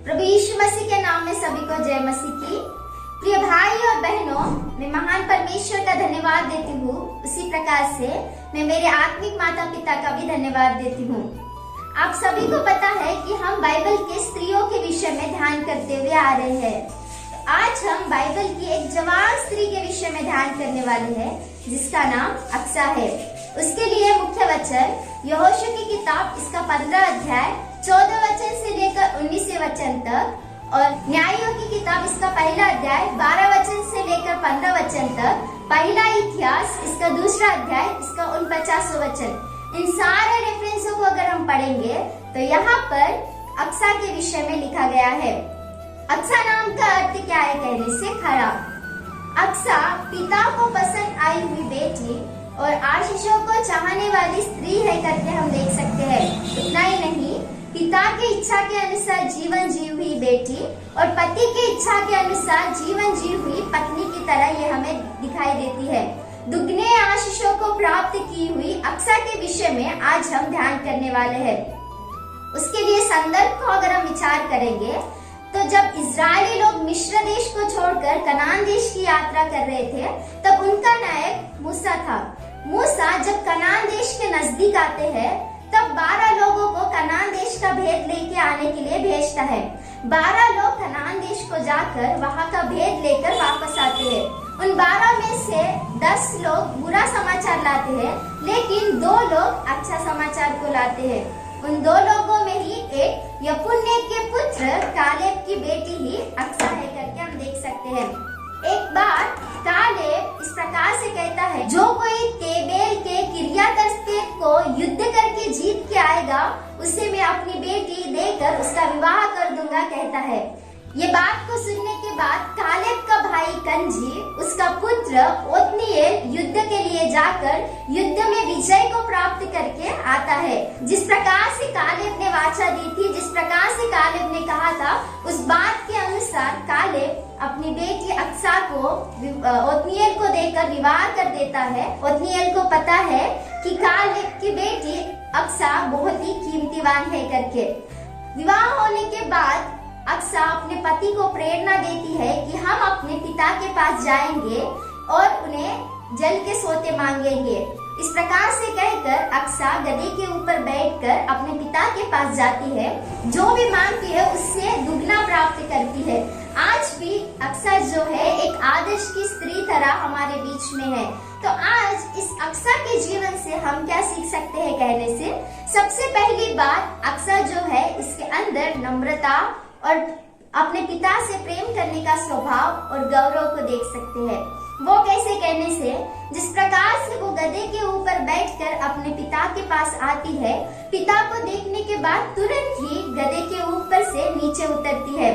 प्रभु यीशु मसीह के नाम में सभी को जय मसीह की। प्रिय भाई और बहनों, मैं महान परमेश्वर का धन्यवाद देती हूँ। उसी प्रकार से मैं मेरे आत्मिक माता पिता का भी धन्यवाद देती हूँ। आप सभी को पता है कि हम बाइबल के स्त्रियों के विषय में ध्यान करते हुए आ रहे हैं। आज हम बाइबल की एक जवान स्त्री के विषय में ध्यान करने वाले हैं, जिसका नाम अक्सा है। उसके लिए मुख्य वचन यहोशू की किताब इसका 15 अध्याय 14 वचन से लेकर 19 वचन तक और न्यायों की किताब इसका पहला अध्याय 12 वचन से लेकर 15 वचन तक, पहला इतिहास इसका दूसरा अध्याय इसका 49 वचन। इन सारे रेफरेंसों को अगर हम पढ़ेंगे तो यहाँ पर अक्सा के विषय में लिखा गया है। अक्सा नाम का अर्थ क्या है कहने से खड़ा। अक्सा पिता को पसंद आई हुई बेटी और आशीषों को चाहने वाली स्त्री है करके हम देख सकते हैं। इतना ही नहीं, पिता की इच्छा के अनुसार जीवन जी हुई बेटी और पति की इच्छा के अनुसार जीवन जी हुई पत्नी की तरह ये हमें दिखाई देती है। दुगने आशीषों को प्राप्त की हुई अक्सा के विषय में आज हम ध्यान करने वाले हैं। उसके लिए संदर्भ को अगर हम विचार करेंगे तो जब इजरायली लोग मिस्र देश को छोड़कर कनान देश की यात्रा कर रहे थे, तब उनका नायक मूसा था। मूसा जब कनान देश के नजदीक आते हैं, तब 12 लोगों को कनान देश का भेद लेके आने के लिए भेजता है। 12 लोग कनान देश को जाकर वहां का भेद लेकर वापस आते हैं। उन 12 में से 10 लोग बुरा समाचार लाते हैं, लेकिन 2 लोग अच्छा समाचार को लाते हैं। उन 2 लोगों में ही एक यपुन्ने के पुत्र कालेब की बेटी ही अक्सा है करके हम देख सकते हैं। एक बार कालेब इस प्रकार से कहता है, जो कोई तेबेल के किर्यातर्सेत को युद्ध करके जीत के आएगा, उसे मैं अपनी बेटी देकर उसका विवाह कर दूंगा कहता है। ये बात को सुनने के बाद कालेब का भाई कनजी उसका पुत्र ओत्नीएल युद्ध के लिए जाकर युद्ध में विजय को प्राप्त करके आता है। जिस प्रकार से कालेब ने वाचा दी थी, जिस प्रकार से कालेब ने कहा था, उस बात के अनुसार कालेब अपनी बेटी अक्सा को ओत्नीएल को देकर विवाह कर देता है। ओत्नीएल को पता है कि कालेब की बेटी अक्सा बहुत ही कीमतीवान है करके। विवाह होने के बाद अक्सा अपने पति को प्रेरणा देती है कि हम अपने पिता के पास जाएंगे और उन्हें जल के सोते मांगेंगे। इस प्रकार से कहकर अक्सा गधे के ऊपर बैठकर अपने पिता के पास जाती है। जो भी मांगती है उससे दुगना प्राप्त करती है। आज भी अक्सा जो है एक आदर्श की स्त्री तरह हमारे बीच में है। तो आज इस अक्सा के जीवन से हम क्या सीख सकते हैं कहने से, सबसे पहली बात, अक्सा जो है इसके अंदर नम्रता और अपने पिता से प्रेम करने का स्वभाव और गौरव को देख सकते हैं। वो कैसे कहने से, जिस प्रकार से वो गधे के ऊपर बैठकर अपने पिता के पास आती है, पिता को देखने के बाद तुरंत ही गधे के ऊपर से नीचे उतरती है।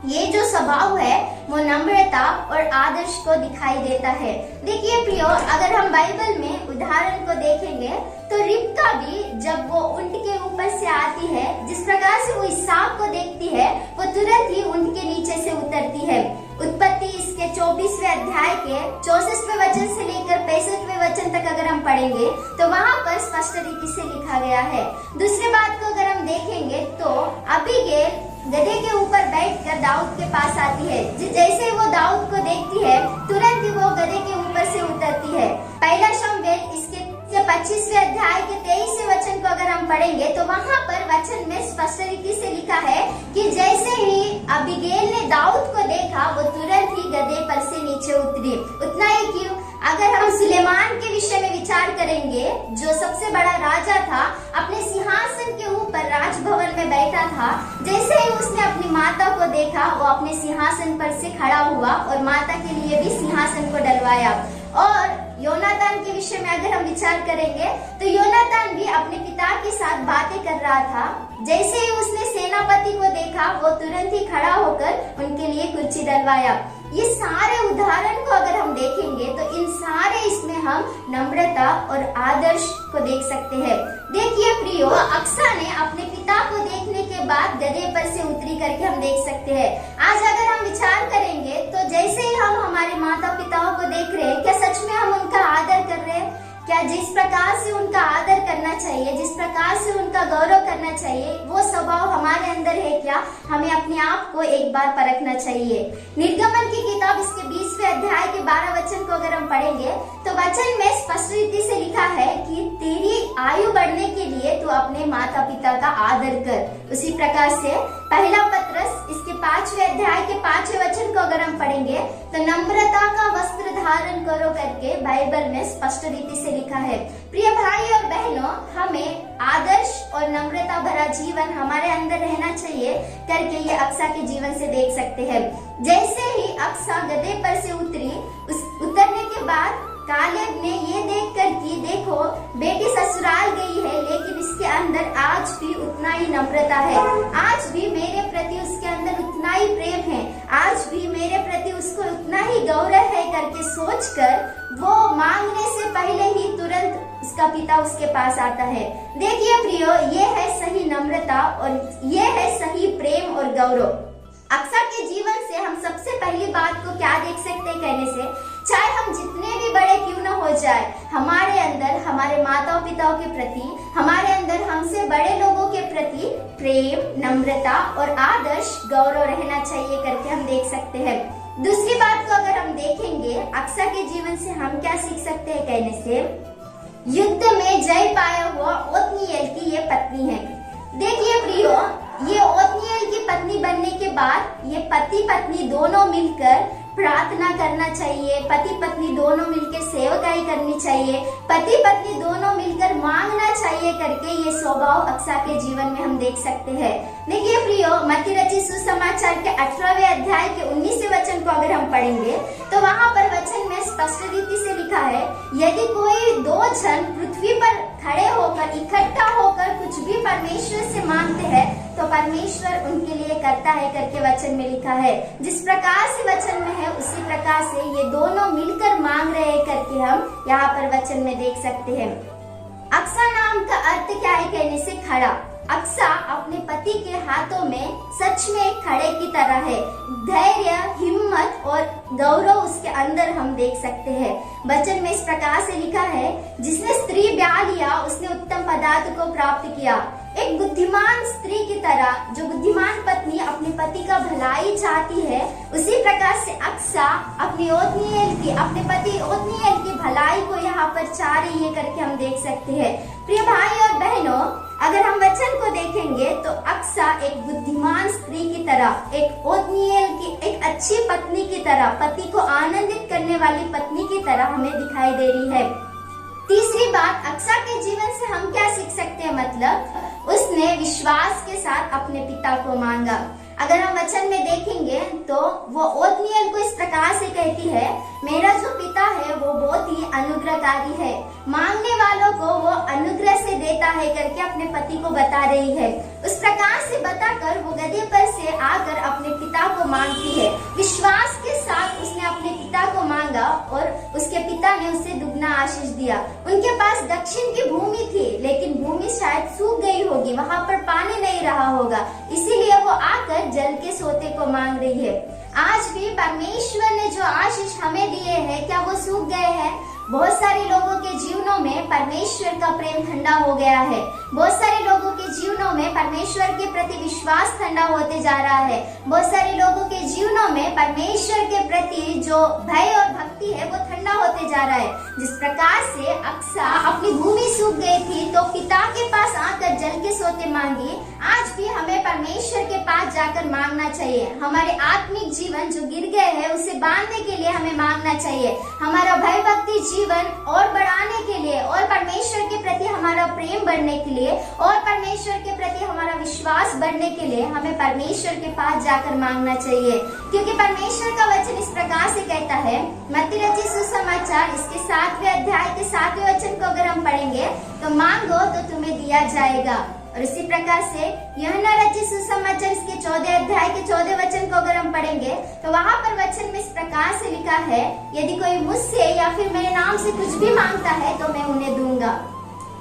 ये जो स्वभाव है वो नम्रता और आदर्श को दिखाई देता है। देखिए प्रियो, अगर हम बाइबल में उदाहरण को देखेंगे तो रिबका भी जब वो ऊंट के ऊपर से आती है, जिस प्रकार से वो इसहाक को देखती है, वो तुरंत ही ऊंट के नीचे से उतरती है। उत्पत्ति इसके 24वें अध्याय के 64वें वचन से लेकर 65वें वचन तक अगर हम पढ़ेंगे तो वहाँ पर स्पष्ट रीति से लिखा गया है। दूसरी बात को अगर हम देखेंगे तो अबीगैल गधे के ऊपर बैठकर दाऊद के पास आती है। जैसे वो दाऊद को देखती है, तुरंत ही वो गधे के ऊपर से उतरती है। पहला शमूएल इसके 25वें अध्याय के 23वें वचन को अगर हम पढ़ेंगे तो वहाँ पर वचन में स्पष्ट रीति से लिखा है कि जैसे ही अबीगैल ने दाऊद को देखा, वो तुरंत ही गधे पर से नीचे उतरी। उतना ही क्यों, अगर हम सुलेमान के विषय में विचार करेंगे, जो सबसे बड़ा राजा था, अपने सिंहासन के ऊपर राजभवन में बैठा था, जैसे ही उसने अपनी माता को देखा, वो अपने सिंहासन पर से खड़ा हुआ और माता के लिए भी सिंहासन को डलवाया। और योनातान के विषय में अगर हम विचार करेंगे तो योनातान भी अपने पिता के साथ बातें कर रहा था। जैसे ही उसने सेनापति को देखा, वो तुरंत ही खड़ा होकर उनके लिए कुर्सी डलवाया। ये सारे उदाहरण को अगर हम देखेंगे तो इन सारे इसमें हम नम्रता और आदर्श को देख सकते हैं। देखिए प्रियो, अक्सा ने अपने पिता को देखने के बाद गधे पर से उतरी करके हम देख सकते हैं। आज अगर हम विचार करेंगे तो जैसे ही हम हमारे माता पिताओं को देख रहे हैं, क्या सच में हम उनका आदर कर रहे हैं? क्या जिस प्रकार से उनका आदर करना चाहिए, जिस प्रकार से उनका गौरव करना चाहिए, वो स्वभाव हमारे अंदर है क्या? हमें अपने आप को एक बार परखना चाहिए। निर्गमन की किताब इसके 20वें अध्याय के 12 वचन को अगर हम पढ़ेंगे तो वचन में स्पष्ट रीति से लिखा है कि तेरी आयु बढ़ने के लिए तू अपने माता पिता का आदर कर। उसी प्रकार से पहला पत्रस इसके 5वें अध्याय के 5वें वचन को अगर हम पढ़ेंगे तो नम्रता का वस्त्र धारण करो करके बाइबल में स्पष्ट रीति से लिखा है। प्रिय भाई और बहनों, हमें आदर्श और नम्रता भरा जीवन हमारे अंदर रहना चाहिए करके ये अक्सा के जीवन से देख सकते हैं। जैसे ही अक्सा गधे पर से उतरी, उतरने के बाद कालेब ने ये देखकर कि देखो बेटी ससुराल गई है, लेकिन इसके अंदर आज भी उतना ही नम्रता है, आज भी मेरे प्रति उसके अंदर उतना ही प्रेम है, आज भी मेरे प्रति उसको उतना ही गौरव है करके सोचकर वो मांगने से पहले ही तुरंत उसका पिता उसके पास आता है। देखिए प्रियो, ये है सही नम्रता और ये है सही प्रेम और गौरव। अक्सा के जीवन से हम सबसे पहली बात को क्या देख सकते हैं कहने से, चाहे हम जितने भी बड़े क्यों न हो जाए, हमारे अंदर हमारे माता पिताओं के प्रति, हमारे अंदर हमसे बड़े लोगों के प्रति प्रेम, नम्रता और आदर्श गौरव रहना चाहिए करके हम देख सकते हैं। दूसरी बात को अगर हम देखेंगे, अक्सा के जीवन से हम क्या सीख सकते हैं कहने से, युद्ध में जय पाया हुआ ओत्नीएल की ये पत्नी है। देखिए प्रियो, ये ओत्नीएल की पत्नी बनने के बाद ये पति पत्नी दोनों मिलकर प्रार्थना करना चाहिए, पति पत्नी दोनों मिलकर सेवकाई करनी चाहिए, पति पत्नी दोनों मिलकर मांगना चाहिए करके ये स्वभाव अक्सा के जीवन में हम देख सकते हैं। देखिए प्रियो, मत्ती रचित सुसमाचार के 18वें अध्याय के 19वें वचन को अगर हम पढ़ेंगे तो वहाँ पर वचन में स्पष्ट रीति से लिखा है, यदि कोई दो जन पृथ्वी पर खड़े होकर इकट्ठा होकर कुछ भी परमेश्वर से मांगते हैं तो परमेश्वर उनके लिए करता है करके वचन में लिखा है। जिस प्रकार से वचन में है उसी प्रकार से ये दोनों मिलकर मांग रहे हैं करके हम यहाँ पर वचन में देख सकते हैं। अक्सा नाम का अर्थ क्या है कहने से खड़ा। अक्सा अपने पति के हाथों में सच में एक खड़े की तरह है। धैर्य, हिम्मत और गौरव उसके अंदर हम देख सकते हैं। वचन में इस प्रकार से लिखा है, जिसने स्त्री ब्याह लिया उसने उत्तम पदार्थ को प्राप्त किया। एक बुद्धिमान स्त्री की तरह, जो बुद्धिमान पत्नी अपने पति का भलाई चाहती है, उसी प्रकार से अक्सा अपने अपने पति ओत्नीएल की भलाई को यहाँ पर चाह रही है करके हम देख सकते हैं। प्रिय भाई और बहनों, अगर हम वचन को देखेंगे तो अक्सा एक बुद्धिमान स्त्री की तरह, एक ओत्नीएल की एक अच्छी पत्नी की तरह, पति को आनंदित करने वाली पत्नी की तरह हमें दिखाई दे रही है। तीसरी बात, अक्सा के जीवन से हम क्या सीख सकते हैं, मतलब उसने विश्वास के साथ अपने पिता को मांगा। अगर हम वचन में देखेंगे तो वो ओत्नीएल को इस प्रकार से कहती है, मेरा जो पिता है वो बहुत ही अनुग्रहकारी है, मांगने वालों को वो अनुग्रह से देता है करके अपने पति को बता रही है। उस प्रकार से बताकर वो गधे पर से आकर अपने पिता को मांगती है। विश्वास के साथ उसने अपने पिता को मांगा और उसके पिता ने उसे दुगना आशीष दिया। उनके पास दक्षिण की भूमि थी, लेकिन भूमि शायद सूख गई होगी, वहाँ पर पानी नहीं रहा होगा, इसीलिए वो आकर जल के सोते को मांग रही है। आज भी परमेश्वर ने जो आशीष हमें दिए हैं, क्या वो सूख गए हैं? बहुत सारे लोगों के जीवनों में परमेश्वर का प्रेम ठंडा हो गया है। बहुत सारे लोगों के जीवनों में परमेश्वर के प्रति विश्वास ठंडा होते जा रहा है। बहुत सारे लोगों के जीवनों में परमेश्वर के प्रति जो भय और भक्ति है वो ठंडा होते जा रहा है। जिस प्रकार से अक्सा अपनी भूमि सूख गई थी तो पिता के पास आकर जल के सोते मांगी, आज भी हमें परमेश्वर के पास जाकर मांगना चाहिए। हमारे आत्मिक जीवन जो गिर गए हैं उसे बांधने के लिए हमें मांगना चाहिए। हमारा भय भक्ति जीवन और बढ़ाने के लिए और परमेश्वर के प्रति हमारा प्रेम बढ़ने के लिए और परमेश्वर के प्रति हमारा विश्वास बढ़ने के लिए हमें परमेश्वर के पास जाकर मांगना चाहिए। क्योंकि परमेश्वर का वचन इस प्रकार से कहता है, मत्ती रचित सुसमाचार इसके 7वें अध्याय के 7वें वचन को अगर हम पढ़ेंगे तो मांगो तो तुम्हें दिया जाएगा। और इसी प्रकार से यूहन्ना रचित सुसमाचार इसके 14 अध्याय के 14 वचन को अगर हम पढ़ेंगे तो वहाँ पर वचन में इस प्रकार से लिखा है, यदि कोई मुझसे या फिर मेरे नाम से कुछ भी मांगता है तो मैं उन्हें दूंगा।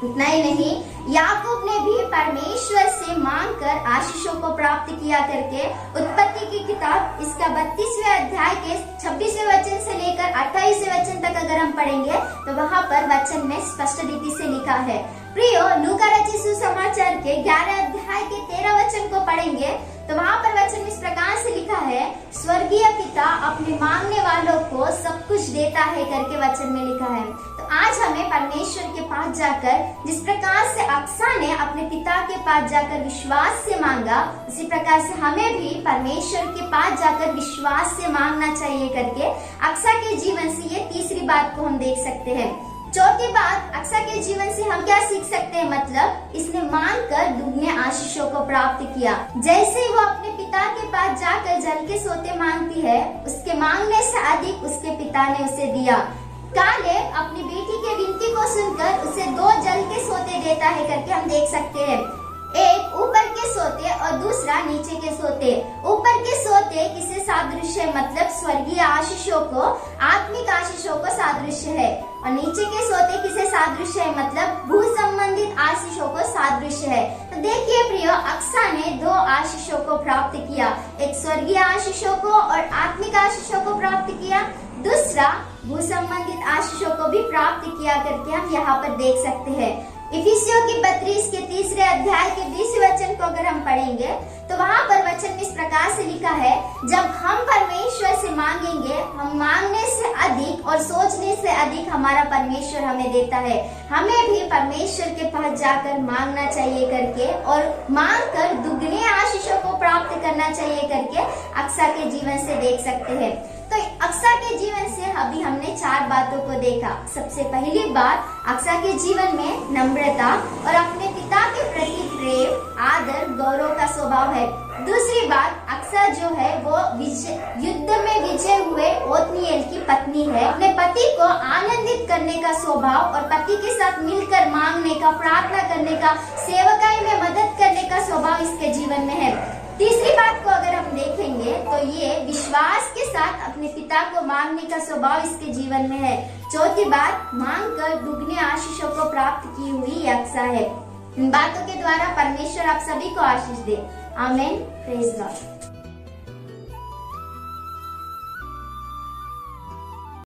उतना ही नहीं, याकूब ने भी परमेश्वर से मांगकर आशीषों को प्राप्त किया करके उत्पत्ति की किताब इसका 32वें अध्याय के 26वें वचन से लेकर 28वें वचन तक अगर हम पढ़ेंगे तो वहाँ पर वचन में स्पष्ट रीति से लिखा है। प्रियो, लूका रचित सुसमाचार के 11 अध्याय के 13 वचन को पढ़ेंगे तो वहाँ पर वचन इस प्रकार से लिखा है, स्वर्गीय पिता अपने मांगने वालों को सब कुछ देता है करके वचन में लिखा है। तो आज हमें परमेश्वर के पास जाकर, जिस प्रकार से अक्सा ने अपने पिता के पास जाकर विश्वास से मांगा, उसी प्रकार से हमें भी परमेश्वर के पास जाकर विश्वास से मांगना चाहिए करके अक्सा के जीवन से ये तीसरी बात को हम देख सकते हैं। चौथी बात, अक्सा के जीवन से हम क्या सीख सकते हैं, मतलब इसने मांगकर दुगने आशीषों को प्राप्त किया। जैसे वो अपने पिता के पास जाकर जल के सोते मांगती है, उसके मांगने से अधिक उसके पिता ने उसे दिया। कालेब अपनी बेटी के विनती को सुनकर उसे 2 जल के सोते देता है करके हम देख सकते हैं। एक ऊपर के सोते और दूसरा नीचे के सोते। ऊपर के सोते किसे सादृश्य है, मतलब स्वर्गीय आशीषों को, आत्मिक आशीषों को सादृश्य है। और नीचे के सोते किसे सादृश्य है, मतलब भू संबंधित आशीषों को सादृश्य है। तो देखिए प्रियो, अक्सा ने 2 आशीषों को प्राप्त किया, एक स्वर्गीय आशीषों को और आत्मिक आशीषों को प्राप्त किया, दूसरा भू संबंधित आशीषों को भी प्राप्त किया करके हम यहाँ पर देख सकते हैं। इफिसियों की 32 के 3 अध्याय के 20 वचन को अगर हम पढ़ेंगे तो वहाँ पर वचन में इस प्रकार से लिखा है, जब हम परमेश्वर से मांगेंगे, हम मांगने से अधिक और सोचने से अधिक हमारा परमेश्वर हमें देता है। हमें भी परमेश्वर के पास जाकर मांगना चाहिए करके और मांग कर दुगने आशीषों को प्राप्त करना चाहिए करके अक्सा के जीवन से देख सकते हैं। तो अक्सा के जीवन से अभी हमने 4 बातों को देखा। सबसे पहली बात, अक्सा के जीवन में नम्रता और अपने पिता के प्रति प्रेम, आदर, गौरव का स्वभाव है। दूसरी बात, अक्सा जो है वो युद्ध में विजय हुए ओत्नीएल की पत्नी है। अपने पति को आनंदित करने का स्वभाव और पति के साथ मिलकर मांगने का, प्रार्थना करने का, सेवकाई में मदद करने का स्वभाव इसके जीवन में है। तीसरी बात को अगर हम देखेंगे तो ये विश्वास के साथ अपने पिता को मांगने का स्वभाव इसके जीवन में है। चौथी बात, मांग कर दुगने आशीषों को प्राप्त की हुई अक्सा है। इन बातों के द्वारा परमेश्वर आप सभी को आशीष दे। आमीन। Praise Lord.